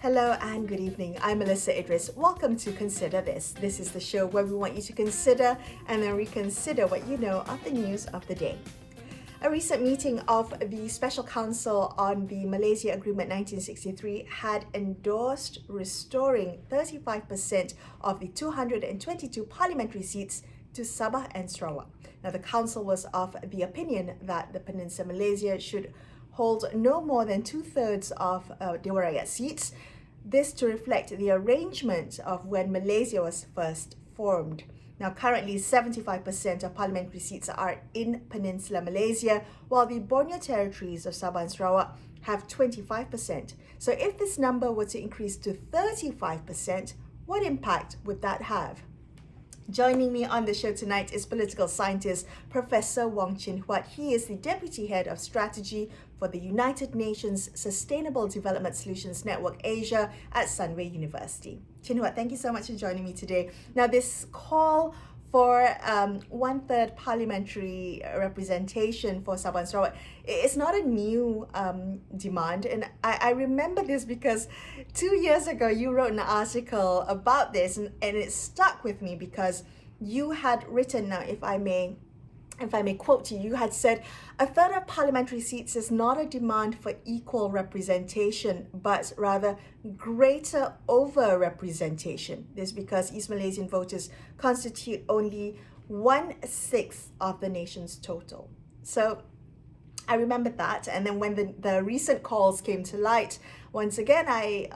Hello and good evening. I'm Melissa Idris. Welcome to Consider This. This is the show where we want you to consider and then reconsider what you know of the news of the day. A recent meeting of the Special Council on the Malaysia Agreement 1963 had endorsed restoring 35% of the 222 parliamentary seats to Sabah and Sarawak. Now, the Council was of the opinion that the Peninsula Malaysia should hold no more than 2/3 of Dewan Rakyat seats, this to reflect the arrangement of when Malaysia was first formed. Now, currently, 75% of parliamentary seats are in Peninsula Malaysia, while the Borneo territories of Sabah and Sarawak have 25%. So if this number were to increase to 35%, what impact would that have? Joining me on the show tonight is political scientist Professor Wong Chin Huat. He is the Deputy Head of Strategy for the United Nations Sustainable Development Solutions Network Asia at Sunway University. Chin Huat, thank you so much for joining me today. Now, this call for 1/3 parliamentary representation for Sabah and Sarawak, it's not a new demand. And I remember this because 2 years ago you wrote an article about this, and it stuck with me because you had written, now if I may quote you had said, "A third of parliamentary seats is not a demand for equal representation, but rather greater over-representation. This because East Malaysian voters constitute only 1/6 of the nation's total." So I remember that, and then when the recent calls came to light, once again I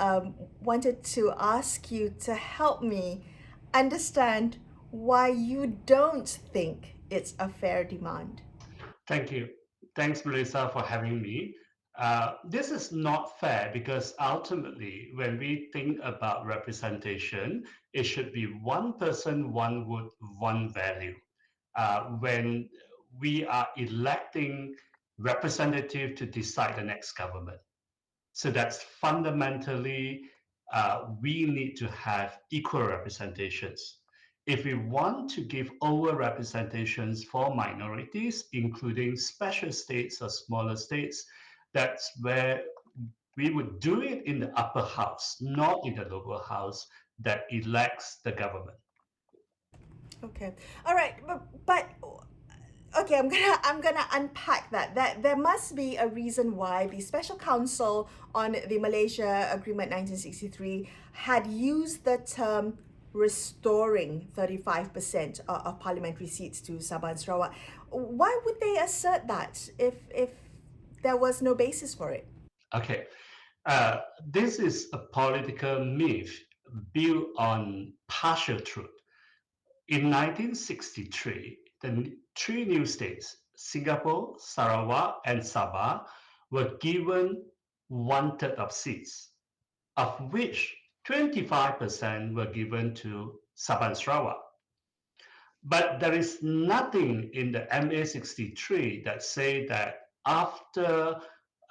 wanted to ask you to help me understand why you don't think it's a fair demand. Thank you. Thanks, Melissa, for having me. This is not fair because ultimately, when we think about representation, it should be one person, one vote, one value. When we are electing representative to decide the next government. So that's fundamentally, we need to have equal representations. If we want to give over representations for minorities, including special states or smaller states, that's where we would do it in the upper house, not in the lower house that elects the government. Okay. All right. But okay, I'm gonna unpack that. That there must be a reason why the Special Council on the Malaysia Agreement 1963 had used the term restoring 35% of parliamentary seats to Sabah and Sarawak. Why would they assert that if there was no basis for it? Okay, this is a political myth built on partial truth. In 1963, the three new states, Singapore, Sarawak, and Sabah, were given 1/3 of seats, of which 25% were given to Sabah and Sarawak. But there is nothing in the MA 63 that say that after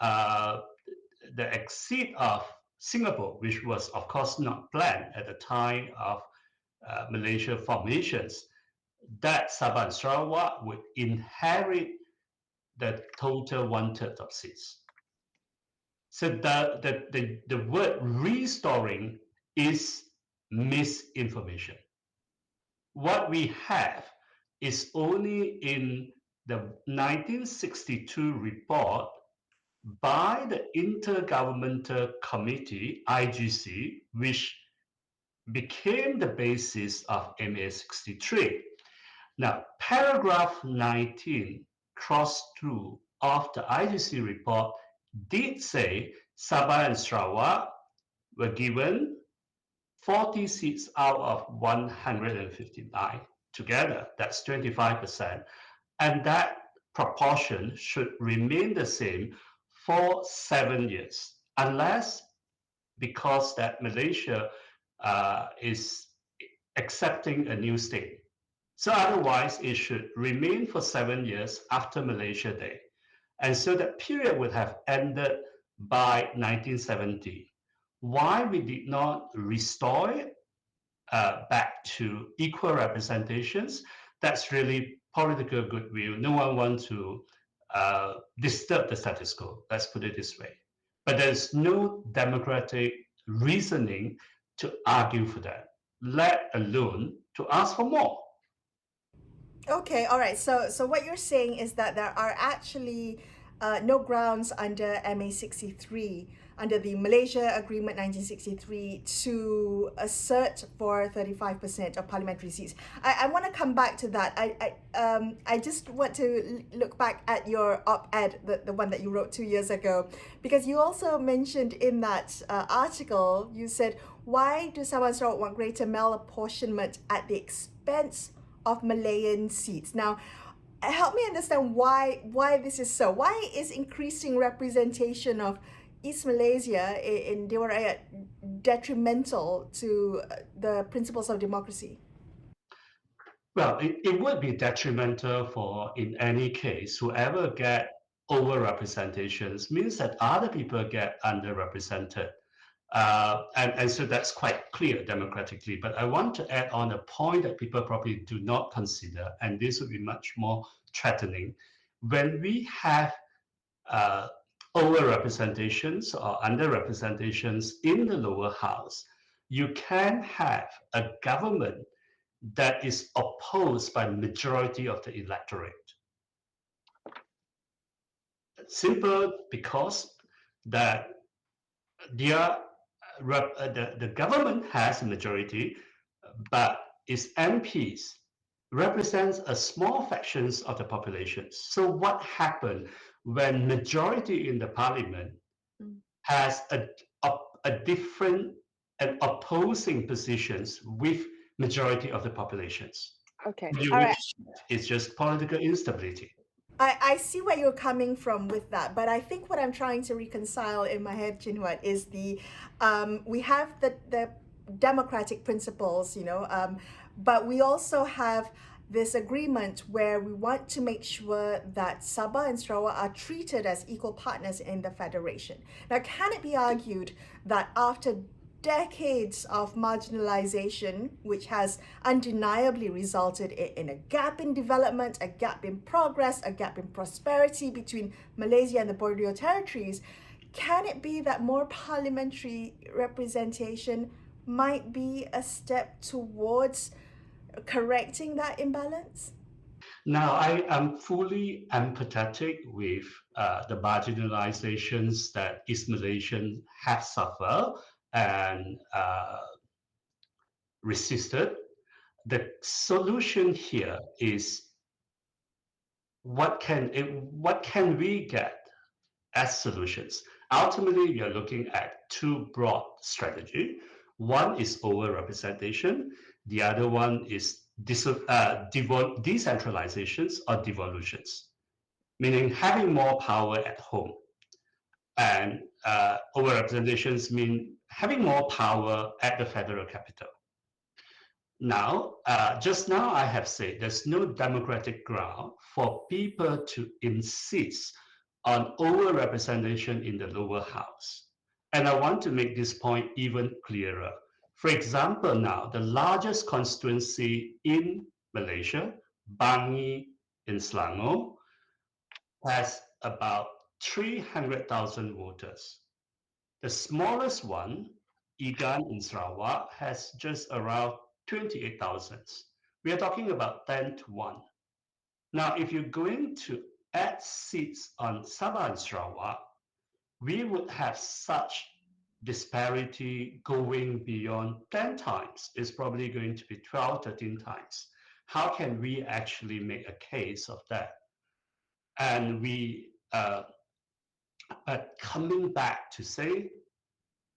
uh, the exit of Singapore, which was of course not planned at the time of Malaysia formations, that Sabah and Sarawak would inherit the total 1/3 of seats. So the word restoring is misinformation. What we have is only in the 1962 report by the Intergovernmental Committee, IGC, which became the basis of MA 63. Now, paragraph 19, cross through of the IGC report did say Sabah and Sarawak were given 40 seats out of 159 together. That's 25%. And that proportion should remain the same for 7 years, unless because that Malaysia is accepting a new state. So otherwise, it should remain for 7 years after Malaysia Day. And so that period would have ended by 1970. Why we did not restore it back to equal representations, that's really political goodwill. No one wants to disturb the status quo, let's put it this way. But there's no democratic reasoning to argue for that, let alone to ask for more. Okay, all right. So what you're saying is that there are actually no grounds under MA 63, under the Malaysia Agreement 1963, to assert for 35% of parliamentary seats. I want to come back to that. I just want to look back at your op-ed, the one that you wrote 2 years ago, because you also mentioned in that article, you said, why do Sabah Sarawak want greater malapportionment at the expense of Malayan seats? Now, help me understand why this is so. Why is increasing representation of East Malaysia in Dewan Rakyat detrimental to the principles of democracy? Well, it would be detrimental for, in any case, whoever get over-representations means that other people get underrepresented. And so that's quite clear democratically. But I want to add on a point that people probably do not consider, and this would be much more threatening. When we have uh, over-representations or underrepresentations in the lower house, you can have a government that is opposed by majority of the electorate. Simple because that their the government has a majority, but its MPs represents a small fractions of the population. So what happened when majority in the parliament has a different and opposing positions with majority of the populations? Okay. You All would right. it's just political instability. I see where you're coming from with that, but I think what I'm trying to reconcile in my head, Chinhuat, is we have the democratic principles, but we also have this agreement where we want to make sure that Sabah and Sarawak are treated as equal partners in the federation. Now, can it be argued that after decades of marginalization, which has undeniably resulted in a gap in development, a gap in progress, a gap in prosperity between Malaysia and the Borneo territories, can it be that more parliamentary representation might be a step towards correcting that imbalance? Now, I am fully empathetic with the marginalizations that East Malaysians have suffered and resisted. The solution here is what can we get as solutions? Ultimately, we are looking at two broad strategies. One is over-representation. The other one is decentralizations or devolutions, meaning having more power at home. And over-representations mean having more power at the federal capital. Now, just now I have said there's no democratic ground for people to insist on over-representation in the lower house. And I want to make this point even clearer. For example, now, the largest constituency in Malaysia, Bangi in Selangor, has about 300,000 voters. The smallest one, Igan in Sarawak, has just around 28,000. We are talking about 10 to 1. Now, if you're going to add seats on Sabah and Sarawak, we would have such disparity going beyond 10 times. It's probably going to be 12, 13 times. How can we actually make a case of that? And coming back to say,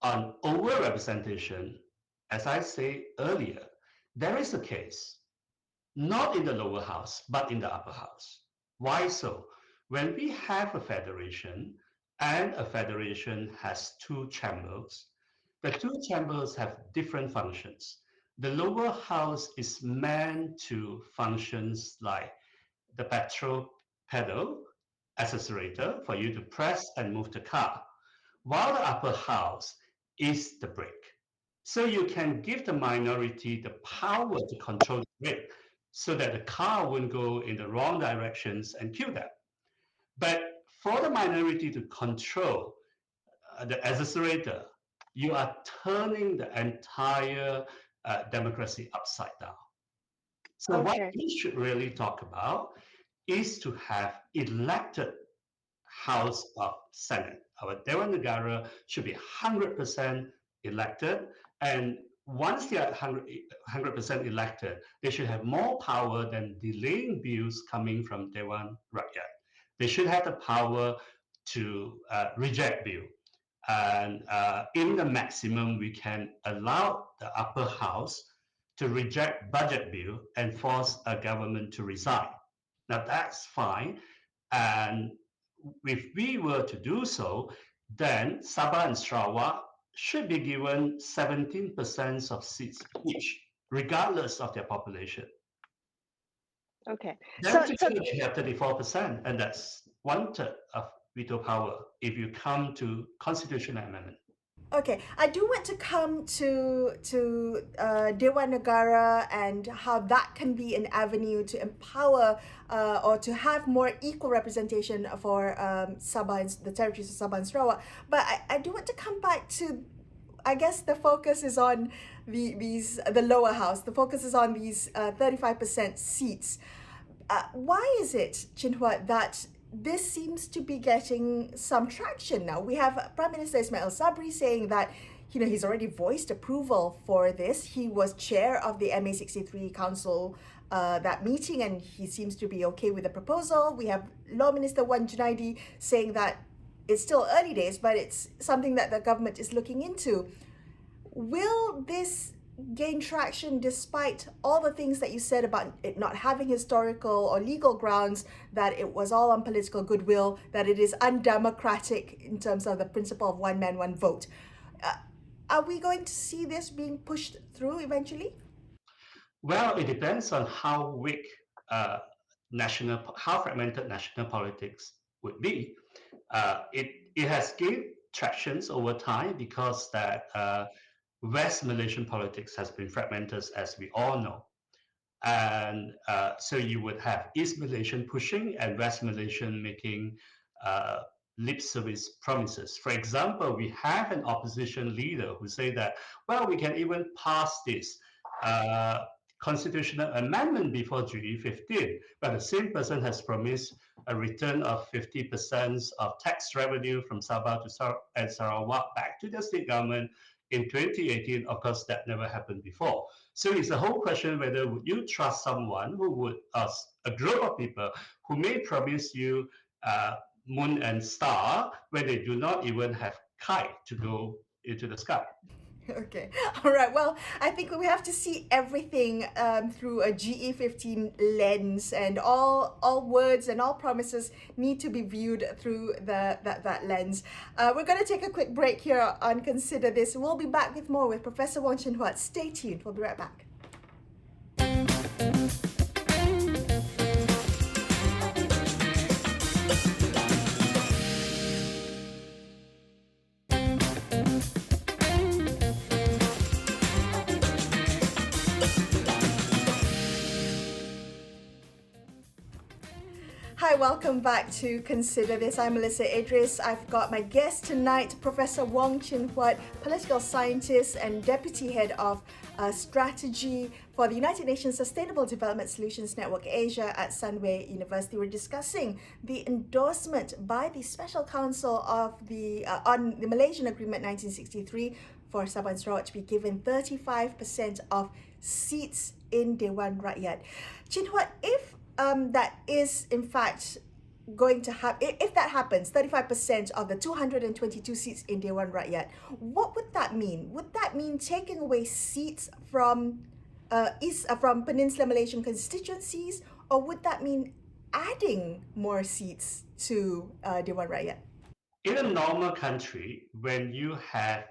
on overrepresentation, as I said earlier, there is a case, not in the lower house, but in the upper house. Why so? When we have a federation, and a federation has two chambers, the two chambers have different functions. The lower house is meant to functions like the petrol pedal, accelerator for you to press and move the car, while the upper house is the brake. So you can give the minority the power to control the brake so that the car won't go in the wrong directions and kill them. But for the minority to control the accelerator, you are turning the entire democracy upside down. So what Okay. we should really talk about is to have elected House of Senate. Our Dewan Negara should be 100% elected, and once they are 100% elected, they should have more power than delaying bills coming from Dewan Rakyat. They should have the power to reject bill. And in the maximum, we can allow the upper house to reject budget bill and force a government to resign. Now that's fine. And if we were to do so, then Sabah and Sarawak should be given 17% of seats each, regardless of their population. Okay. Then together they have 34%, and that's one third of veto power if you come to constitutional amendment. Okay, I do want to come to Dewan Negara and how that can be an avenue to empower or to have more equal representation for Sabah and the territories of Sabah and Sarawak. But I do want to come back to, I guess the focus is on the lower house. The focus is on these 35% seats. Why is it, Chin Hua, that this seems to be getting some traction now? We have Prime Minister Ismail Sabri saying that he's already voiced approval for this. He was chair of the MA63 Council that meeting, and he seems to be okay with the proposal. We have Law Minister Wan Junaidi saying that it's still early days, but it's something that the government is looking into. Will this gain traction despite all the things that you said about it not having historical or legal grounds, that it was all on political goodwill, that it is undemocratic in terms of the principle of one man, one vote? Are we going to see this being pushed through eventually? Well, it depends on how weak how fragmented national politics would be. It has gained tractions over time because that West Malaysian politics has been fragmented, as we all know. And so you would have East Malaysian pushing and West Malaysian making lip service promises. For example, we have an opposition leader who say that, well, we can even pass this constitutional amendment before GE 15, but the same person has promised a return of 50% of tax revenue from Sabah and Sarawak back to the state government in 2018. Of course, that never happened before. So it's a whole question whether would you trust someone who would, a group of people who may promise you moon and star when they do not even have kite to go into the sky. Okay. All right. Well, I think we have to see everything through a GE15 lens, and all words and all promises need to be viewed through that lens. We're going to take a quick break here on Consider This. We'll be back with more with Professor Wong Chin Huat. Stay tuned. We'll be right back. Hi, welcome back to Consider This. I'm Melissa Idris. I've got my guest tonight, Professor Wong Chin Huat, political scientist and deputy head of strategy for the United Nations Sustainable Development Solutions Network Asia at Sunway University. We're discussing the endorsement by the Special Council of on the Malaysian Agreement 1963 for Sabah and Sarawak to be given 35% of seats in Dewan Rakyat. Chin Huat, if that is in fact going to happen, if that happens, 35% of the 222 seats in Dewan Rakyat, what would that mean? Would that mean taking away seats from from Peninsular Malaysian constituencies, or would that mean adding more seats to Dewan Rakyat? In a normal country, when you have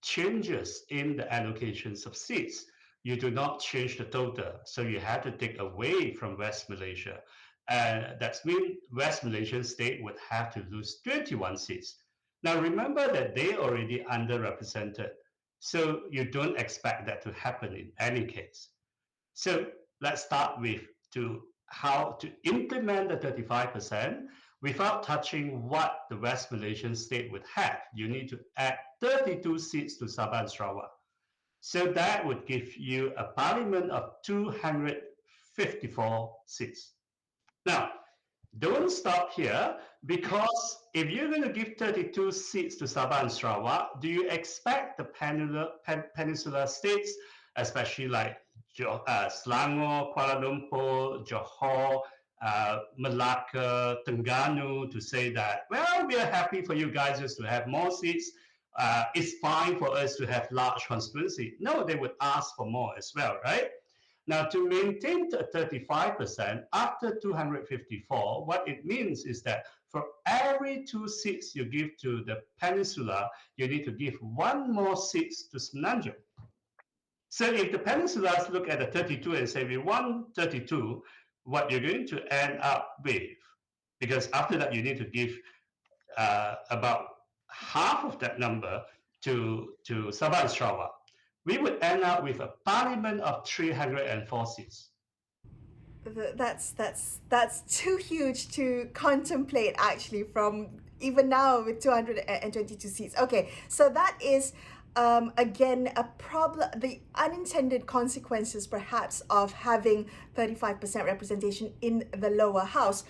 changes in the allocations of seats, you do not change the total. So you have to take away from West Malaysia. And that means West Malaysian state would have to lose 21 seats. Now remember that they already underrepresented. So you don't expect that to happen in any case. So let's start with how to implement the 35% without touching what the West Malaysian state would have. You need to add 32 seats to Sabah and Sarawak. So that would give you a parliament of 254 seats. Now, don't stop here, because if you're going to give 32 seats to Sabah and Sarawak, do you expect the peninsula states, especially like Selangor, Kuala Lumpur, Johor, Malacca, Terengganu, to say that, well, we are happy for you guys just to have more seats. It's fine for us to have large constituency. No, they would ask for more as well, right? Now, to maintain 35% after 254, what it means is that for every 2 seats you give to the peninsula, you need to give 1 more seat to Semenanjung. So if the peninsulas look at the 32 and say we want 32, what you're going to end up with, because after that you need to give about half of that number to Sabah and Sarawak, we would end up with a parliament of 304 seats. That's too huge to contemplate, actually, from even now with 222 seats. Okay, so that is again a problem, the unintended consequences perhaps of having 35% representation in the lower house.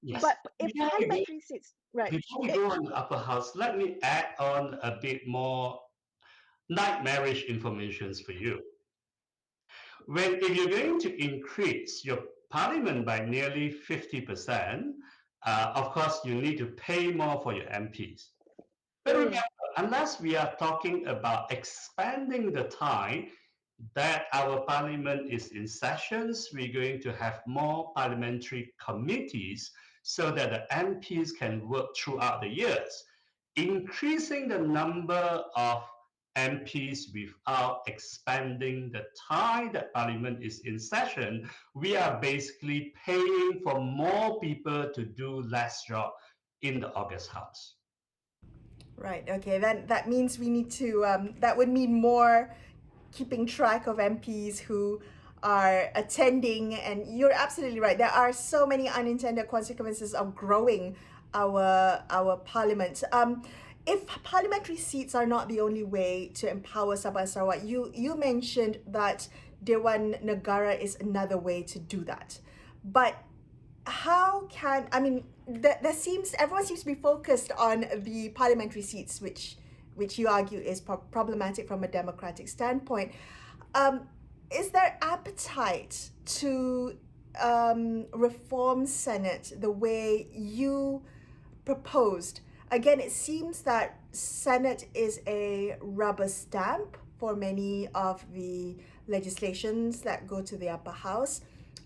Yes. But if parliamentary seats, right? Before we go on the upper house, let me add on a bit more nightmarish information for you. If you're going to increase your parliament by nearly 50%, of course, you need to pay more for your MPs. But remember, unless we are talking about expanding the time that our parliament is in sessions, we're going to have more parliamentary committees so that the MPs can work throughout the years. Increasing the number of MPs without expanding the time that parliament is in session, we are basically paying for more people to do less job in the August House. Right, okay, then that means we need to, that would mean more keeping track of MPs who are attending, and you're absolutely right. There are so many unintended consequences of growing our parliament. If parliamentary seats are not the only way to empower Sabah Sarawak, you mentioned that Dewan Negara is another way to do that. But how can, I mean, everyone seems to be focused on the parliamentary seats, which you argue is problematic from a democratic standpoint. Is there appetite to reform Senate the way you proposed? Again, it seems that Senate is a rubber stamp for many of the legislations that go to the upper house,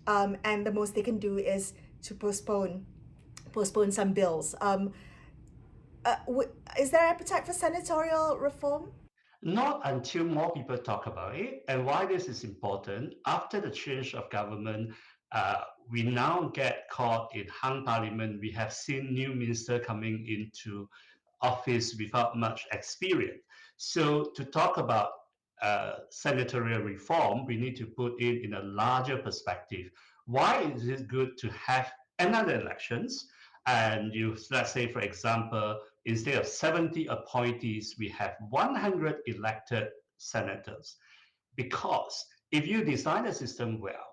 and the most they can do is to postpone some bills. Is there appetite for senatorial reform? Not until more people talk about it. And why this is important, after the change of government, we now get caught in hung parliament. We have seen new minister coming into office without much experience. So to talk about senatorial reform, we need to put it in a larger perspective. Why is it good to have another elections? And let's say, for example, instead of 70 appointees, we have 100 elected senators. Because if you design a system well,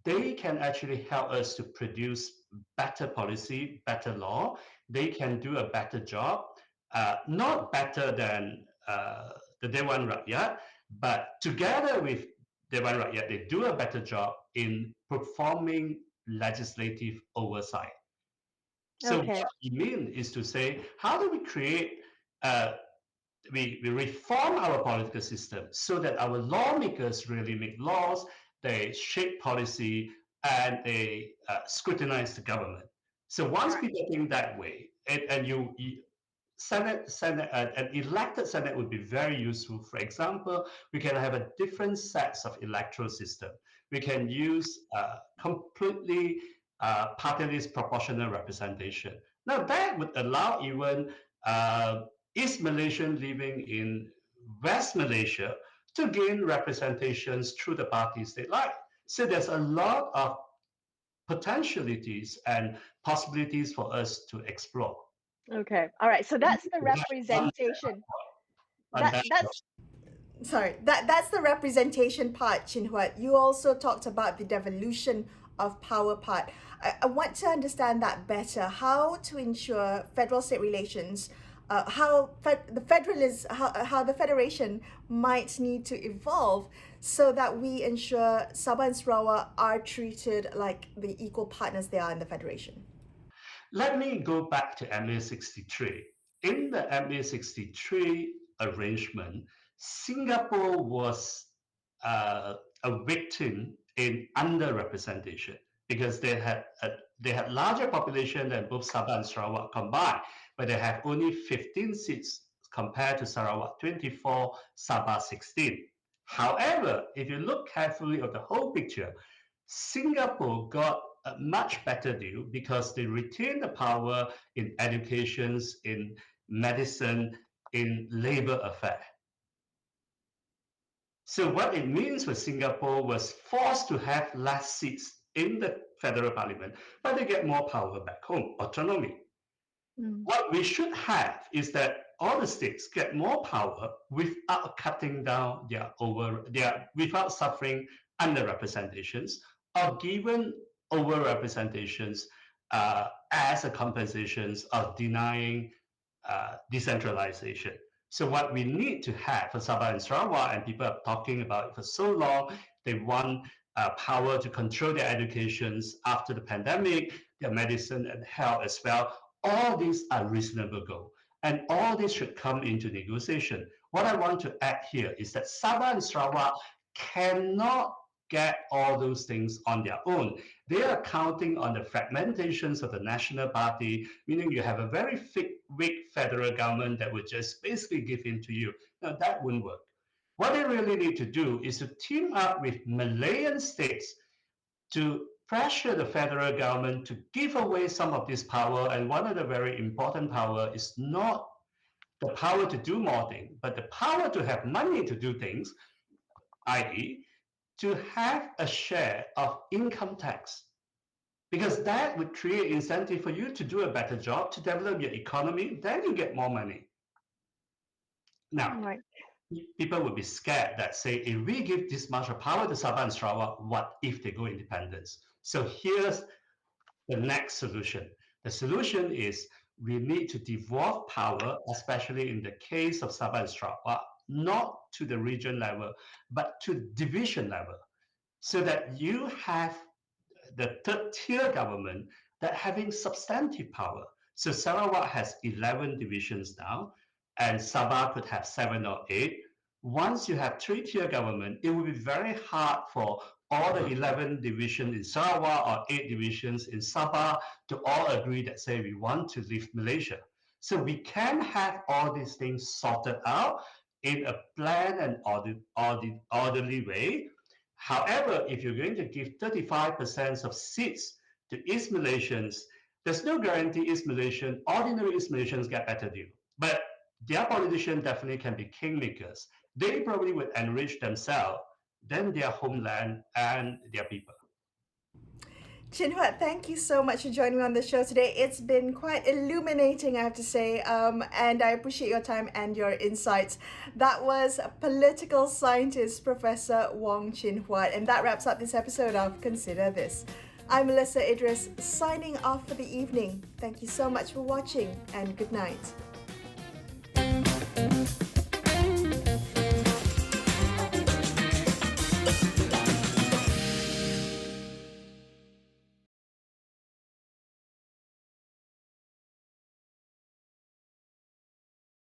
they can actually help us to produce better policy, better law. They can do a better job, not better than the Dewan Rakyat, but together with Dewan Rakyat, they do a better job in performing legislative oversight. So Okay. what we mean is to say, how do we create, we reform our political system so that our lawmakers really make laws, they shape policy, and they scrutinize the government. So once people think that way, and Senate, an elected Senate would be very useful. For example, we can have a different sets of electoral system. We can use completely party-list proportional representation. Now that would allow even East Malaysian living in West Malaysia to gain representations through the parties they like. So there's a lot of potentialities and possibilities for us to explore. Okay. All right. So that's the representation. on that. That's Sorry, that's the representation part, Chin Huat. You also talked about the devolution of power part. I want to understand that better. How to ensure federal-state relations, how the federation might need to evolve so that we ensure Sabah and Sarawak are treated like the equal partners they are in the federation. Let me go back to MA 63. In the MA 63 arrangement, Singapore was a victim in underrepresentation because they had larger population than both Sabah and Sarawak combined, but they have only 15 seats compared to Sarawak 24, Sabah 16. However, if you look carefully at the whole picture, Singapore got a much better deal because they retain the power in educations, in medicine, in labor affair. So what it means for Singapore was forced to have less seats in the federal parliament, but they get more power back home, autonomy. What we should have is that all the states get more power without cutting down without suffering underrepresentations or given overrepresentations as a compensation of denying decentralization. So what we need to have for Sabah and Sarawak, and people are talking about it for so long, they want power to control their educations after the pandemic, their medicine and health as well. All these are reasonable goals, and all this should come into negotiation. What I want to add here is that Sabah and Sarawak cannot get all those things on their own. They are counting on the fragmentations of the national party, meaning you have a very weak federal government that would just basically give in to you. Now, that wouldn't work. What they really need to do is to team up with Malayan states to pressure the federal government to give away some of this power. And one of the very important power is not the power to do more things, but the power to have money to do things, i.e., to have a share of income tax, because that would create incentive for you to do a better job, to develop your economy, then you get more money. Now, right. people would be scared that say, if we give this much of power to Sabah and Sarawak, what if they go independence? So here's the next solution. The solution is we need to devolve power, especially in the case of Sabah and Sarawak, not to the region level, but to division level, so that you have the third tier government that having substantive power. So Sarawak has 11 divisions now, and Sabah could have 7 or 8. Once you have three-tier government, it will be very hard for all the 11 divisions in Sarawak or 8 divisions in Sabah to all agree that say we want to leave Malaysia. So we can have all these things sorted out in a planned and orderly way. However, if you're going to give 35% of seats to East Malaysians, there's no guarantee East Malaysian, ordinary East Malaysians get better deal. But their politicians definitely can be kingmakers. They probably would enrich themselves, then their homeland and their people. Chin Huat, thank you so much for joining me on the show today. It's been quite illuminating, I have to say, and I appreciate your time and your insights. That was political scientist Professor Wong Chin Huat, and that wraps up this episode of Consider This. I'm Melissa Idris, signing off for the evening. Thank you so much for watching, and good night.